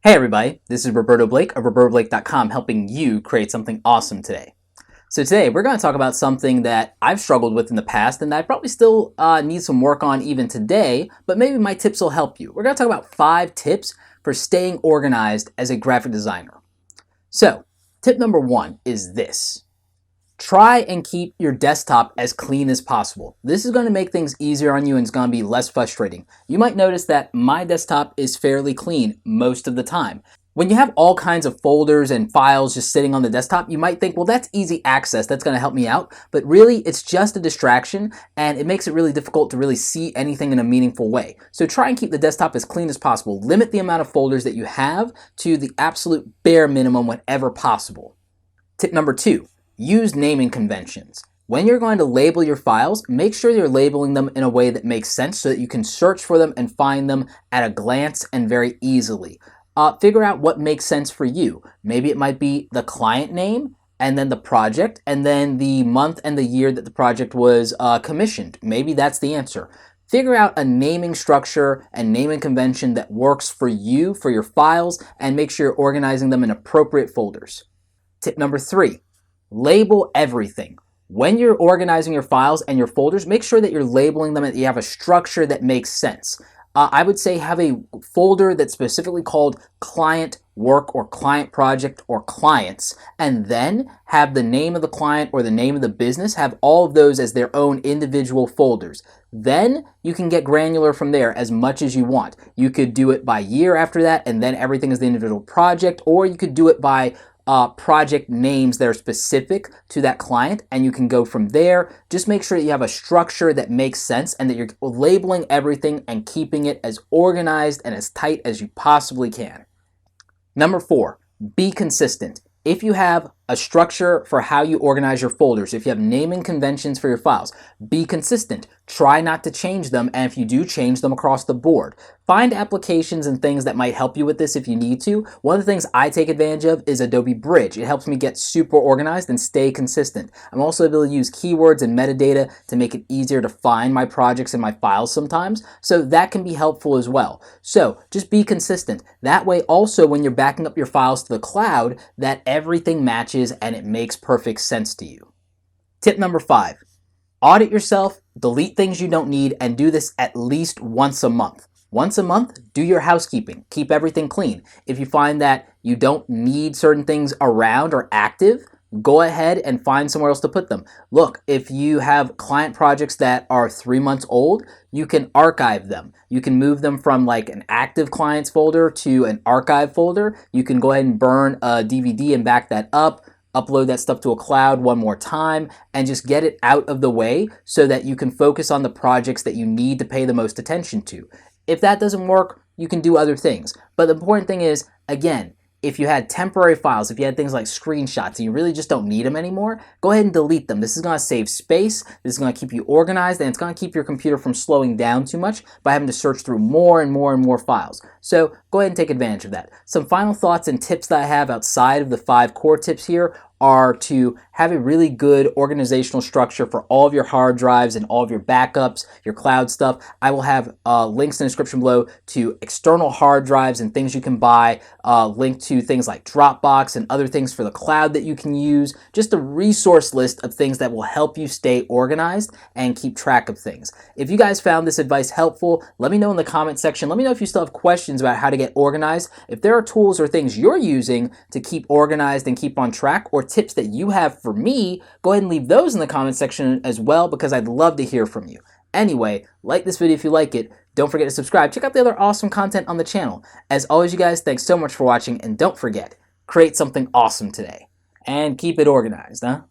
Hey everybody, this is Roberto Blake of robertoblake.com helping you create something awesome today. So today we're going to talk about something that I've struggled with in the past and that I probably still need some work on even today, but maybe my tips will help you. We're going to talk about 5 tips for staying organized as a graphic designer. So tip number 1 is this. Try and keep your desktop as clean as possible. This is going to make things easier on you and it's going to be less frustrating. You might notice that my desktop is fairly clean most of the time. When you have all kinds of folders and files just sitting on the desktop, you might think, well, that's easy access, that's going to help me out. But really, it's just a distraction and it makes it really difficult to really see anything in a meaningful way. So try and keep the desktop as clean as possible. Limit the amount of folders that you have to the absolute bare minimum whenever possible. Tip number 2. Use naming conventions. When you're going to label your files, make sure you're labeling them in a way that makes sense so that you can search for them and find them at a glance and very easily. Figure out what makes sense for you. Maybe it might be the client name, and then the project, and then the month and the year that the project was commissioned. Maybe that's the answer. Figure out a naming structure and naming convention that works for you, for your files, and make sure you're organizing them in appropriate folders. Tip number 3. Label everything. When you're organizing your files and your folders, make sure that you're labeling them and you have a structure that makes sense. I would say have a folder that's specifically called client work or client project or clients, and then have the name of the client or the name of the business, have all of those as their own individual folders. Then you can get granular from there as much as you want. You could do it by year after that, and then everything is the individual project, or you could do it by project names that are specific to that client, and you can go from there. Just make sure that you have a structure that makes sense and that you're labeling everything and keeping it as organized and as tight as you possibly can. Number 4, be consistent. If you have a structure for how you organize your folders, if you have naming conventions for your files, be consistent. Try not to change them, and if you do, change them across the board. Find applications and things that might help you with this if you need to. One of the things I take advantage of is Adobe Bridge. It helps me get super organized and stay consistent. I'm also able to use keywords and metadata to make it easier to find my projects and my files sometimes, so that can be helpful as well. So just be consistent. That way also when you're backing up your files to the cloud, that everything matches and it makes perfect sense to you. Tip number 5. Audit yourself, delete things you don't need, and do this at least once a month. Once a month, do your housekeeping. Keep everything clean. If you find that you don't need certain things around or active, go ahead and find somewhere else to put them. Look, if you have client projects that are 3 months old, you can archive them. You can move them from like an active clients folder to an archive folder. You can go ahead and burn a DVD and back that up, upload that stuff to a cloud one more time, and just get it out of the way so that you can focus on the projects that you need to pay the most attention to. If that doesn't work, you can do other things. But the important thing is, again, if you had temporary files, if you had things like screenshots and you really just don't need them anymore, go ahead and delete them. This is going to save space, this is going to keep you organized, and it's going to keep your computer from slowing down too much by having to search through more and more and more files. So go ahead and take advantage of that. Some final thoughts and tips that I have outside of the 5 core tips here are to have a really good organizational structure for all of your hard drives and all of your backups, your cloud stuff. I will have links in the description below to external hard drives and things you can buy, link to things like Dropbox and other things for the cloud that you can use, just a resource list of things that will help you stay organized and keep track of things. If you guys found this advice helpful, let me know in the comment section. Let me know if you still have questions about how to get organized. If there are tools or things you're using to keep organized and keep on track, or tips that you have for me, go ahead and leave those in the comment section as well, because I'd love to hear from you. Anyway, like this video if you like it. Don't forget to subscribe. Check out the other awesome content on the channel. As always, you guys, thanks so much for watching, and don't forget, create something awesome today. And keep it organized, huh?